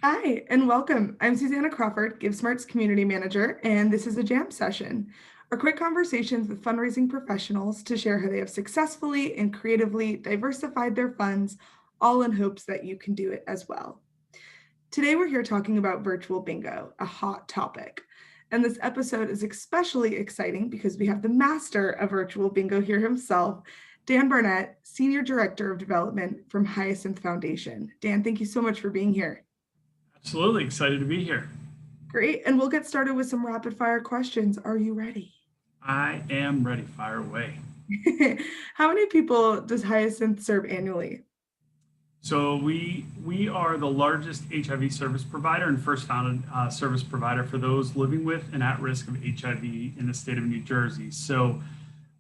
Hi, and welcome. I'm Susanna Crawford, GiveSmart's community manager, and this is a jam session, our quick conversations with fundraising professionals to share how they have successfully and creatively diversified their funds, all in hopes that you can do it as well. Today, we're here talking about virtual bingo, a hot topic. And this episode is especially exciting because we have the master of virtual bingo here himself, Dan Barnett, Senior Director of Development from Hyacinth Foundation. Dan, thank you so much for being here. Absolutely excited to be here. Great. And we'll get started with some rapid fire questions. Are you ready? I am ready. Fire away. How many people does Hyacinth serve annually? So we are the largest HIV service provider and first founded service provider for those living with and at risk of HIV in the state of New Jersey. So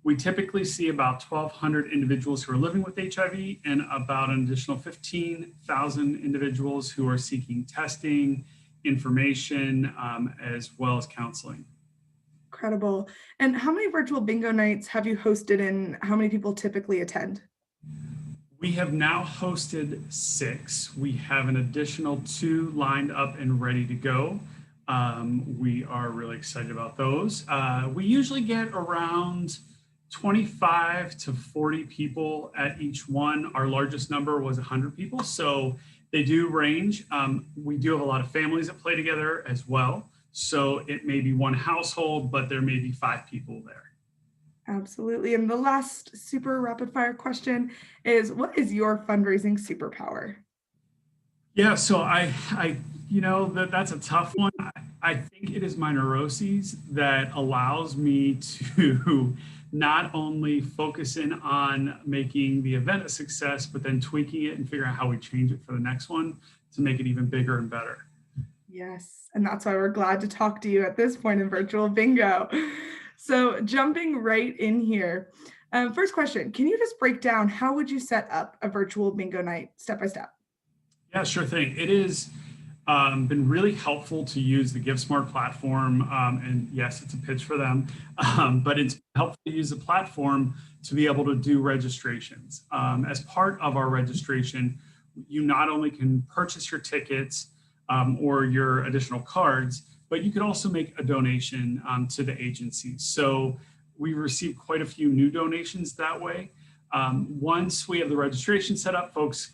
we typically see about 1,200 individuals who are living with HIV and about an additional 15,000 individuals who are seeking testing, information, as well as counseling. Incredible. And how many virtual bingo nights have you hosted and how many people typically attend? We have now hosted 6. We have an additional 2 lined up and ready to go. We are really excited about those. We usually get around 25 to 40 people at each one. Our largest number was 100 people, so they do range. We do have a lot of families that play together as well. So it may be one household, but there may be 5 people there. Absolutely. And the last super rapid fire question is, what is your fundraising superpower? Yeah, so that's a tough one. I think it is my neuroses that allows me to not only focus in on making the event a success, but then tweaking it and figuring out how we change it for the next one to make it even bigger and better. Yes, and that's why we're glad to talk to you at this point in virtual bingo. So jumping right in here, first question, can you just break down how would you set up a virtual bingo night step by step? Yeah, sure thing. It is been really helpful to use the GiveSmart platform. And yes, it's a pitch for them, but it's helpful to use the platform to be able to do registrations. As part of our registration, you not only can purchase your tickets or your additional cards, but you could also make a donation to the agency. So we received quite a few new donations that way. Once we have the registration set up, folks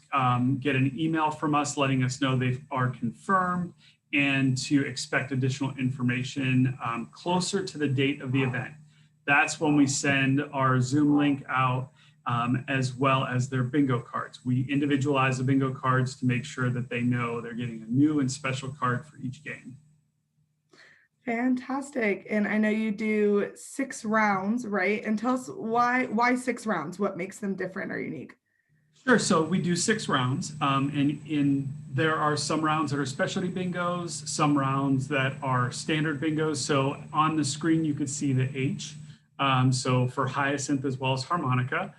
get an email from us letting us know they are confirmed and to expect additional information closer to the date of the event. That's when we send our Zoom link out as well as their bingo cards. We individualize the bingo cards to make sure that they know they're getting a new and special card for each game. Fantastic. And I know you do 6 rounds, right? And tell us why 6 rounds? What makes them different or unique? Sure. So we do 6 rounds, and there are some rounds that are specialty bingos, some rounds that are standard bingos. So on the screen, you could see the H. So for Hyacinth as well as harmonica.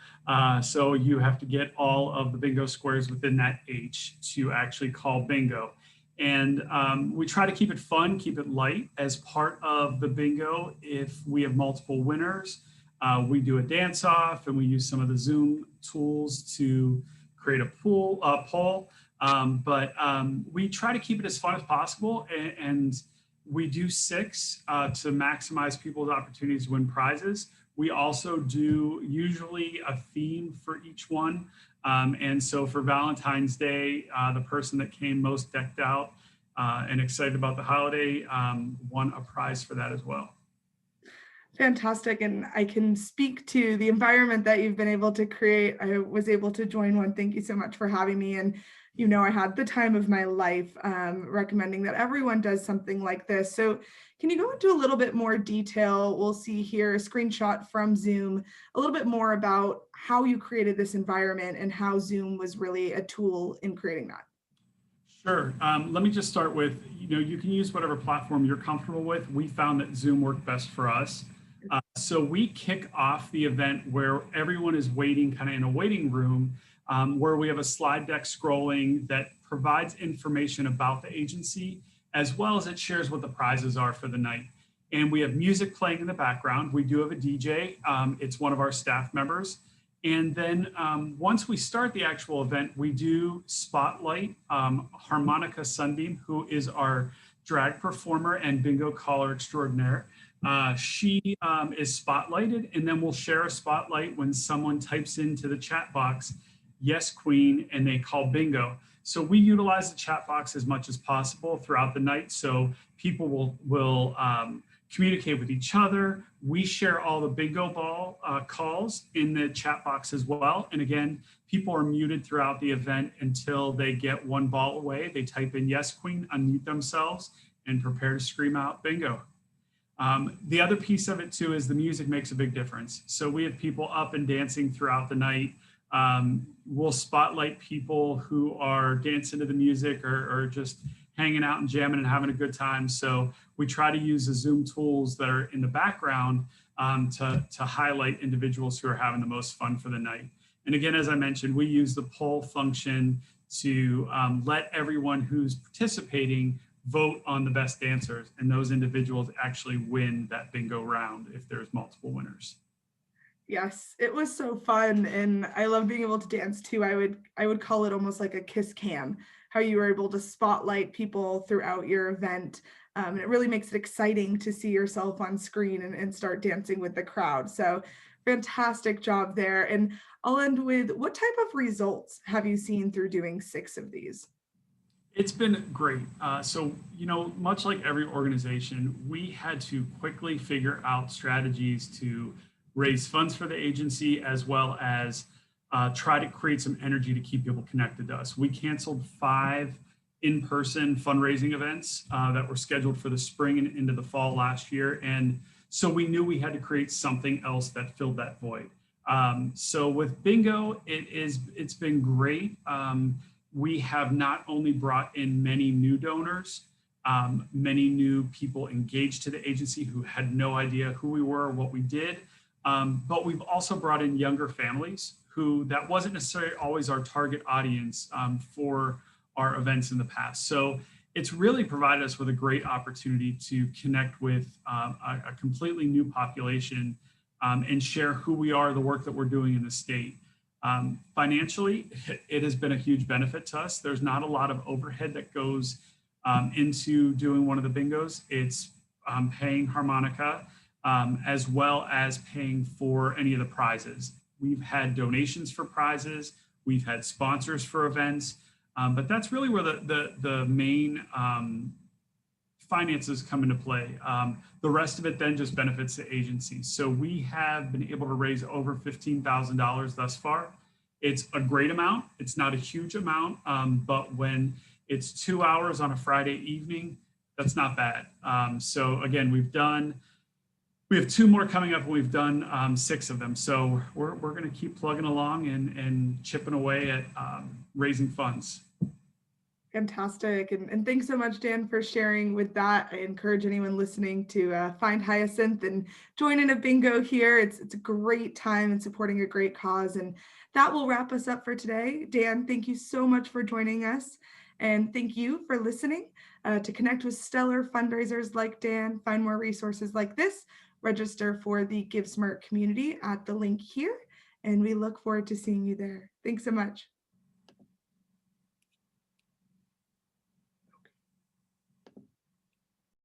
So you have to get all of the bingo squares within that H to actually call bingo. And we try to keep it fun, keep it light. As part of the bingo, if we have multiple winners, we do a dance off and we use some of the Zoom tools to create a poll. But we try to keep it as fun as possible. And we do 6 to maximize people's opportunities to win prizes. We also do usually a theme for each one. And so for Valentine's Day, the person that came most decked out and excited about the holiday won a prize for that as well. Fantastic. And I can speak to the environment that you've been able to create. I was able to join one. Thank you so much for having me. And I had the time of my life recommending that everyone does something like this. So can you go into a little bit more detail? We'll see here a screenshot from Zoom, a little bit more about how you created this environment and how Zoom was really a tool in creating that. Sure. Let me just start with, you can use whatever platform you're comfortable with. We found that Zoom worked best for us. So we kick off the event where everyone is waiting kind of in a waiting room where we have a slide deck scrolling that provides information about the agency, as well as it shares what the prizes are for the night. And we have music playing in the background. We do have a DJ. It's one of our staff members. And then once we start the actual event, we do spotlight Harmonica Sunbeam, who is our drag performer and bingo caller extraordinaire. She is spotlighted, and then we'll share a spotlight when someone types into the chat box, "Yes, Queen," and they call bingo. So we utilize the chat box as much as possible throughout the night, so people will communicate with each other. We share all the bingo ball calls in the chat box as well. And again, people are muted throughout the event until they get one ball away. They type in "Yes, Queen," unmute themselves, and prepare to scream out bingo. The other piece of it too is the music makes a big difference. So we have people up and dancing throughout the night. We'll spotlight people who are dancing to the music or just hanging out and jamming and having a good time. So we try to use the Zoom tools that are in the background to highlight individuals who are having the most fun for the night. And again, as I mentioned, we use the poll function to let everyone who's participating vote on the best dancers, and those individuals actually win that bingo round if there's multiple winners. Yes, it was so fun, and I love being able to dance too. I would call it almost like a kiss cam, how you were able to spotlight people throughout your event. And it really makes it exciting to see yourself on screen and start dancing with the crowd. So fantastic job there. And I'll end with, what type of results have you seen through doing 6 of these? It's been great. So, much like every organization, we had to quickly figure out strategies to raise funds for the agency, as well as try to create some energy to keep people connected to us. We canceled 5 in-person fundraising events that were scheduled for the spring and into the fall last year. And so we knew we had to create something else that filled that void. So with bingo, it's been great. We have not only brought in many new donors, many new people engaged to the agency who had no idea who we were or what we did, but we've also brought in younger families who that wasn't necessarily always our target audience for our events in the past. So it's really provided us with a great opportunity to connect with a completely new population and share who we are, the work that we're doing in the state. Financially, it has been a huge benefit to us. There's not a lot of overhead that goes into doing one of the bingos. It's paying Harmonica as well as paying for any of the prizes. We've had donations for prizes. We've had sponsors for events, but that's really where the main finances come into play. The rest of it then just benefits the agency. So we have been able to raise over $15,000 thus far. It's a great amount. It's not a huge amount, but when it's 2 hours on a Friday evening, that's not bad. So again, we have 2 more coming up, and we've done 6 of them. So we're going to keep plugging along and chipping away at raising funds. Fantastic. And thanks so much, Dan, for sharing with that. I encourage anyone listening to find Hyacinth and join in a bingo here. It's a great time and supporting a great cause. And that will wrap us up for today. Dan, thank you so much for joining us. And thank you for listening. To connect with stellar fundraisers like Dan, find more resources like this, register for the GiveSmart community at the link here. And we look forward to seeing you there. Thanks so much.